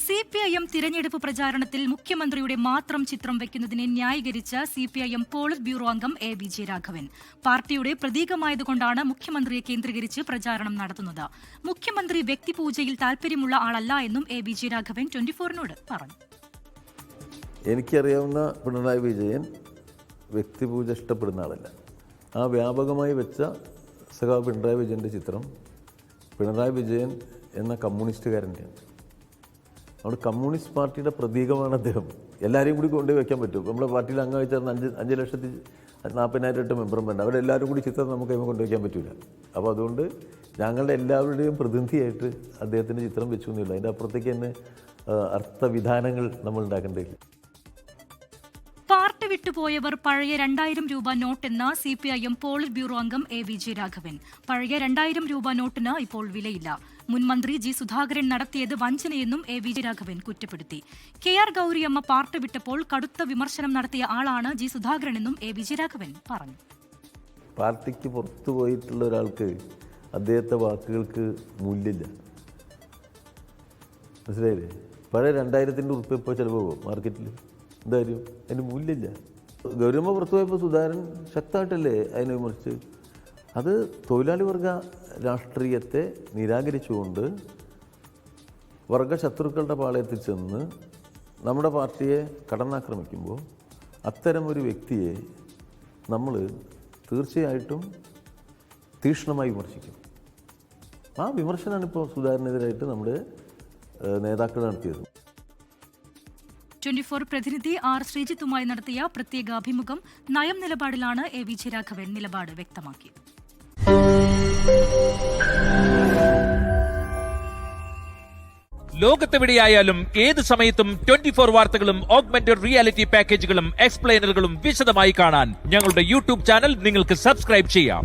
CPIM തിരഞ്ഞെടുപ്പ് പ്രചാരണത്തിൽ മുഖ്യമന്ത്രിയുടെ മാത്രം ചിത്രം വയ്ക്കുന്നതിനെ ന്യായീകരിച്ച CPIM പോളിറ്റ് ബ്യൂറോ അംഗം A. വിജയരാഘവൻ. പാർട്ടിയുടെ പ്രതീകമായതുകൊണ്ടാണ് മുഖ്യമന്ത്രിയെ കേന്ദ്രീകരിച്ച് പ്രചാരണം നടത്തുന്നത്. മുഖ്യമന്ത്രി വ്യക്തിപൂജയിൽ താൽപര്യമുള്ള ആളല്ല എന്നും A. വിജയരാഘവൻ 24-നോട് പറഞ്ഞു. എനിക്കറിയാവുന്ന പിണറായി വിജയൻ വ്യക്തിപൂജ ഇഷ്ടപ്പെടുന്ന ആളല്ല. ആ വ്യാപകമായി വെച്ച സഖാവ് പിണറായി വിജയൻ്റെ ചിത്രം പിണറായി വിജയൻ എന്ന കമ്മ്യൂണിസ്റ്റുകാരൻ്റെയാണ്. അവിടെ കമ്മ്യൂണിസ്റ്റ് പാർട്ടിയുടെ പ്രതീകമാണ് അദ്ദേഹം. എല്ലാവരെയും കൂടി കൊണ്ടുപോയി വയ്ക്കാൻ പറ്റും. നമ്മുടെ പാർട്ടിയിൽ അംഗമായി ചേർന്ന് 5,40,000 മെമ്പർമാരുണ്ട്. അവരെല്ലാവരും കൂടി ചിത്രം നമുക്ക് കൊണ്ടുവയ്ക്കാൻ പറ്റില്ല. അപ്പോൾ അതുകൊണ്ട് ഞങ്ങളുടെ എല്ലാവരുടെയും പ്രതിനിധിയായിട്ട് അദ്ദേഹത്തിൻ്റെ ചിത്രം വെച്ചു എന്നില്ല. അതിൻ്റെ അപ്പുറത്തേക്ക് തന്നെ അർത്ഥവിധാനങ്ങൾ നമ്മൾ ഉണ്ടാക്കേണ്ടതില്ല. പാർട്ടി വിട്ടുപോയവർ പഴയ 2000 രൂപ നോട്ടെന്ന CPIM പോളിറ്റ് ബ്യൂറോ അംഗം A. വിജയരാഘവൻ. പഴയ 2000 രൂപ നോട്ടിന് ഇപ്പോൾ വിലയില്ല. മുൻ മന്ത്രി G. സുധാകരൻ നടത്തിയത് വഞ്ചനയെന്നും A. വിജയരാഘവൻ കുറ്റപ്പെടുത്തി. KR ഗൗരിയമ്മ പാർട്ടി വിട്ടപ്പോൾ കടുത്ത വിമർശനം നടത്തിയ ആളാണ് G. സുധാകരനെന്നും A. വിജയരാഘവൻ പറഞ്ഞു. പാർട്ടിക്ക് പുറത്തു പോയിട്ടുള്ള ഒരാൾക്ക് അദ്ദേഹത്തെ വാക്കുകൾക്ക് മൂല്യമില്ല. മനസ്സിലായില്ലേ? പഴയ 2000 ഉറുപ്പിക ഇപ്പോൾ ചിലപ്പോൾ മാർക്കറ്റിൽ എന്തായാലും അതിന് മൂല്യമില്ല. ഗൗരിയമ്മ പുറത്തു പോയപ്പോൾ സുധാകരൻ ശക്തമായിട്ടല്ലേ അതിനെ വിമർശിച്ച്. അത് തൊഴിലാളി വർഗ രാഷ്ട്രീയത്തെ നിരാകരിച്ചുകൊണ്ട് വർഗശത്രുക്കളുടെ പാളയത്തിൽ ചെന്ന് നമ്മുടെ പാർട്ടിയെ കടന്നാക്രമിക്കുമ്പോൾ അത്തരം ഒരു വ്യക്തിയെ നമ്മൾ തീർച്ചയായിട്ടും തീക്ഷ്ണമായി വിമർശിക്കും. ആ വിമർശനമാണ് ഇപ്പോൾ സുധാകരനെതിരായിട്ട് നമ്മുടെ നേതാക്കൾ നടത്തിയത്. 24 പ്രതിനിധി R. ശ്രീജിത്തുമായി നടത്തിയ പ്രത്യേക അഭിമുഖം നയം നിലപാടിലാണ് A. വിജയരാഘവൻ നിലപാട് വ്യക്തമാക്കിയത്. ലോകത്തെവിടെയായാലും ഏത് സമയത്തും 24 വാർത്തകളും ഓഗ്മെന്റഡ് റിയാലിറ്റി പാക്കേജുകളും എക്സ്പ്ലെയിനറുകളും വിശദമായി കാണാൻ ഞങ്ങളുടെ YouTube ചാനൽ നിങ്ങൾക്ക് സബ്സ്ക്രൈബ് ചെയ്യാം.